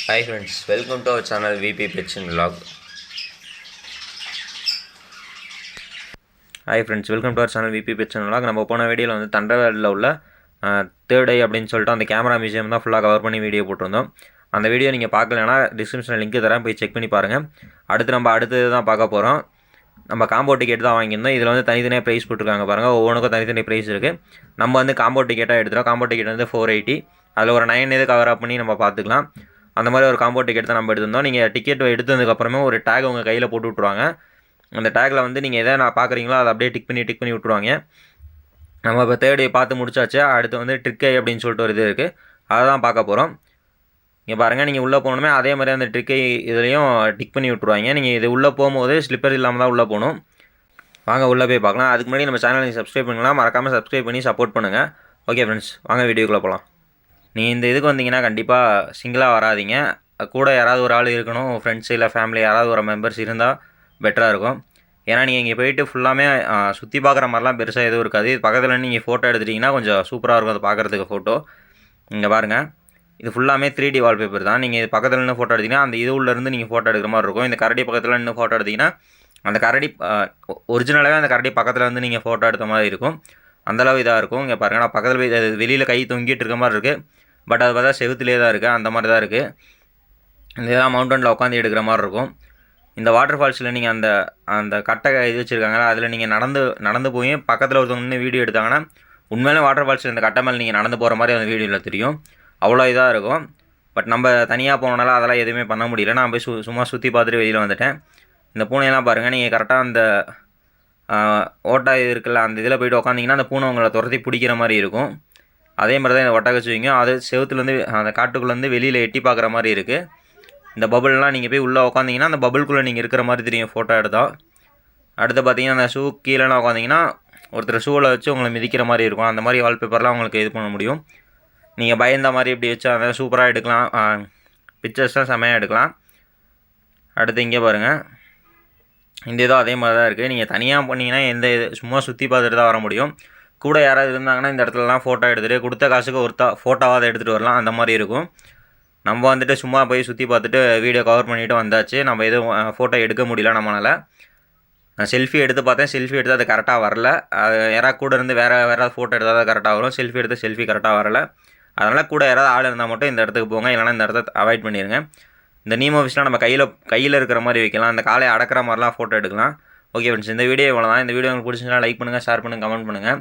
Hi friends, welcome to our channel VP Pets and Vlog. Hi friends, welcome to our channel VP Pets and Vlog. நம்ம போன வீடியோவில் வந்து தண்டர்வேர்ல்டில் உள்ள third ஐ அப்படின்னு சொல்லிட்டு அந்த கேமரா மியூசியம் தான் ஃபுல்லாக கவர் பண்ணி வீடியோ போட்டிருந்தோம். அந்த வீடியோ நீங்கள் பார்க்கலன்னா டிஸ்கிரிப்ஷனில் லிங்க் தரேன், போய் செக் பண்ணி பாருங்கள். அடுத்து தான் பார்க்க போகிறோம். நம்ம காம்போ டிக்கெட் தான் வாங்கியிருந்தோம். இதில் வந்து தனித்தனியாக ப்ரைஸ் போட்டிருக்காங்க பாருங்கள். ஒவ்வொன்றுக்கும் தனித்தனி ப்ரைஸ் இருக்குது. நம்ம வந்து காம்போ டிக்கெட்டாக எடுத்துகிறோம். காம்போ டிக்கெட் வந்து 480. அதில் ஒரு 9 இது கவர் அப் பண்ணி நம்ம பார்த்துக்கலாம். அந்த மாதிரி ஒரு காம்போ டிக்கெட் தான் நம்ம எடுத்திருந்தோம். நீங்கள் டிக்கெட் எடுத்ததுக்கப்புறமே ஒரு டேக் உங்கள் கையில் போட்டு விட்ருவாங்க. அந்த டேக்கில் வந்து நீங்கள் எதை பார்க்குறீங்களோ அதை அப்படியே டிக் பண்ணி விட்ருவாங்க. நம்ம இப்போ தேர்ட் டே பார்த்து முடிச்சாச்சு. அடுத்து வந்து ட்ரிக் ஐ அப்படின்னு சொல்லிட்டு ஒரு இது இருக்குது, அதை தான் பார்க்க போகிறோம். இங்கே பாருங்கள், நீங்கள் உள்ளே போகணுமே அதே மாதிரி அந்த ட்ரிக் ஐ இதுலேயும் டிக் பண்ணி விட்ருவாங்க. நீங்கள் இது உள்ளே போகும்போது ஸ்லிப்பர் இல்லாமல் தான் உள்ளே போகணும். வாங்க உள்ளே போய் பார்க்கலாம். அதுக்கு முன்னாடி நம்ம சேனலை நீங்கள் சப்ஸ்கிரைப் பண்ணலாம், மறக்காமல் சப்ஸ்கிரைப் பண்ணி சப்போர்ட் பண்ணுங்கள். ஓகே ஃப்ரெண்ட்ஸ், வாங்க வீடியோக்குள்ளே போகலாம். நீங்கள் இந்த இதுக்கு வந்தீங்கன்னா கண்டிப்பாக சிங்கிளாக வராதிங்க, கூட யாராவது ஒரு ஆள் இருக்கணும். ஃப்ரெண்ட்ஸ் இல்லை ஃபேமிலி யாராவது ஒரு மெம்பர்ஸ் இருந்தால் பெட்டராக இருக்கும். ஏன்னா நீங்கள் இங்கே போயிட்டு ஃபுல்லாமே சுற்றி பார்க்குற மாதிரிலாம் பெருசாக எதுவும் இருக்காது. இது பக்கத்தில் நீங்கள் ஃபோட்டோ எடுத்துட்டிங்கன்னா கொஞ்சம் சூப்பராக இருக்கும் அது பார்க்குறதுக்கு ஃபோட்டோ. இங்கே பாருங்கள், இது ஃபுல்லாமே 3D வால்பேப்பர் தான். நீங்கள் இது பக்கத்தில் நின்று ஃபோட்டோ எடுத்திங்கன்னா அந்த இது உள்ளேருந்து நீங்கள் ஃபோட்டோ எடுக்கிற மாதிரி இருக்கும். இந்த கரடி பக்கத்தில் நின்று ஃபோட்டோ எடுத்திங்கன்னா அந்த கரடி ஒரிஜினலாகவே அந்த கரடி பக்கத்தில் வந்து நீங்கள் ஃபோட்டோ எடுத்த மாதிரி இருக்கும். அந்தளவு இதாக இருக்கும். இங்கே பாருங்கள், நான் பக்கத்தில் போய் வெளியில் கை தொங்கிட்டு இருக்க மாதிரி இருக்குது. பட் அது பார்த்தா செவுத்துலேயே தான் இருக்குது, அந்த மாதிரி தான் இருக்குது. இந்த இதான் மவுண்டனில் உட்காந்து எடுக்கிற மாதிரி இருக்கும். இந்த வாட்டர் ஃபால்ஸில் நீங்கள் அந்த கட்டை இது வச்சுருக்காங்களா, அதில் நீங்கள் நடந்து போய் பக்கத்தில் ஒருத்தவங்க நின்று வீடியோ எடுத்தாங்கன்னா உண்மையிலே வாட்டர் ஃபால்ஸில் இந்த கட்டை மேலே நீங்கள் நடந்து போகிற மாதிரி அந்த வீடியோவில் தெரியும். அவ்வளோ இதாக இருக்கும். பட் நம்ம தனியாக போனனால அதெல்லாம் எதுவுமே பண்ண முடியல. நான் போய் சும்மா சுற்றி பார்த்துட்டு வெளியில் வந்துட்டேன். இந்த பூனையெல்லாம் பாருங்கள், நீங்கள் கரெக்டாக அந்த ஓட்டா இது இருக்குல்ல, அந்த இதில் போய்ட்டு உட்காந்திங்கன்னா அந்த பூனை உங்களை துரத்தி பிடிக்கிற மாதிரி இருக்கும். அதே மாதிரி தான் இந்த ஒட்டகச்சி வைங்க. அது செவத்துலேருந்து அந்த காட்டுக்குள்ளேருந்து வெளியில் எட்டி பார்க்குற மாதிரி இருக்குது. இந்த பபுள்லாம் நீங்கள் போய் உள்ளே உட்காந்திங்கன்னா அந்த பபுள்குள்ளே நீங்கள் இருக்கிற மாதிரி தெரியும் ஃபோட்டோ எடுத்தால். அடுத்து பார்த்தீங்கன்னா அந்த ஷூ கீழேலாம் உட்காந்திங்கன்னா ஒருத்தர் ஷூவில் வச்சு உங்களை மிதிக்கிற மாதிரி இருக்கும். அந்த மாதிரி வால்பேப்பர்லாம் உங்களுக்கு இது பண்ண முடியும். நீங்கள் பயந்த மாதிரி இப்படி வச்சு அதை சூப்பராக எடுக்கலாம். பிக்சர்ஸ்லாம் செம்மையாக எடுக்கலாம். அடுத்து இங்கே பாருங்கள், இந்த இதோ அதே மாதிரி தான் இருக்குது. நீங்கள் தனியாக போனீங்கன்னா சும்மா சுற்றி பார்த்துட்டு தான் வர முடியும். கூட யாராவது இருந்தாங்கன்னா இந்த இடத்துலலாம் ஃபோட்டோ எடுத்துகிட்டு கொடுத்த காசுக்கு ஃபோட்டோவாக அதை எடுத்துகிட்டு வரலாம், அந்த மாதிரி இருக்கும். நம்ம வந்துட்டு சும்மா போய் சுற்றி பார்த்துட்டு வீடியோ கவர் பண்ணிவிட்டு வந்தாச்சு. நம்ம எதுவும் ஃபோட்டோ எடுக்க முடியல நம்மளால். நான் செல்ஃபி எடுத்து பார்த்தேன், செல்ஃபி எடுத்து அது கரெக்டாக வரல. அது யாராவது கூட இருந்து வேறு ஃபோட்டோ எடுத்தால் தான் கரெக்டாக வரும். செல்ஃபி கரெக்டாக வரல. அதனால் கூட யாராவது ஆள் இருந்தால் மட்டும் இந்த இடத்துக்கு போங்க, இல்லைனா இந்த இடத்த அவாய்ட் பண்ணிடுங்க. இந்த நீமோ ஃபிஷ்லாம் நம்ம கையில் இருக்கிற மாதிரி வைக்கலாம், அந்த காலையை அடக்கிற மாதிரிலாம் ஃபோட்டோ எடுக்கலாம். ஓகே ஃப்ரெண்ட்ஸ், இந்த வீடியோ இவ்வளோ தான். இந்த வீடியோ உங்களுக்கு பிடிச்சிருந்தா லைக் பண்ணுங்கள், ஷேர் பண்ணுங்கள், கமெண்ட் பண்ணுங்கள்.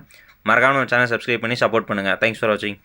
மறக்காம நம்ம சேனல் சப்ஸ்கிரைப் பண்ணி சப்போர்ட் பண்ணுங்கள். தேங்க்ஸ் ஃபார் வாட்சிங்.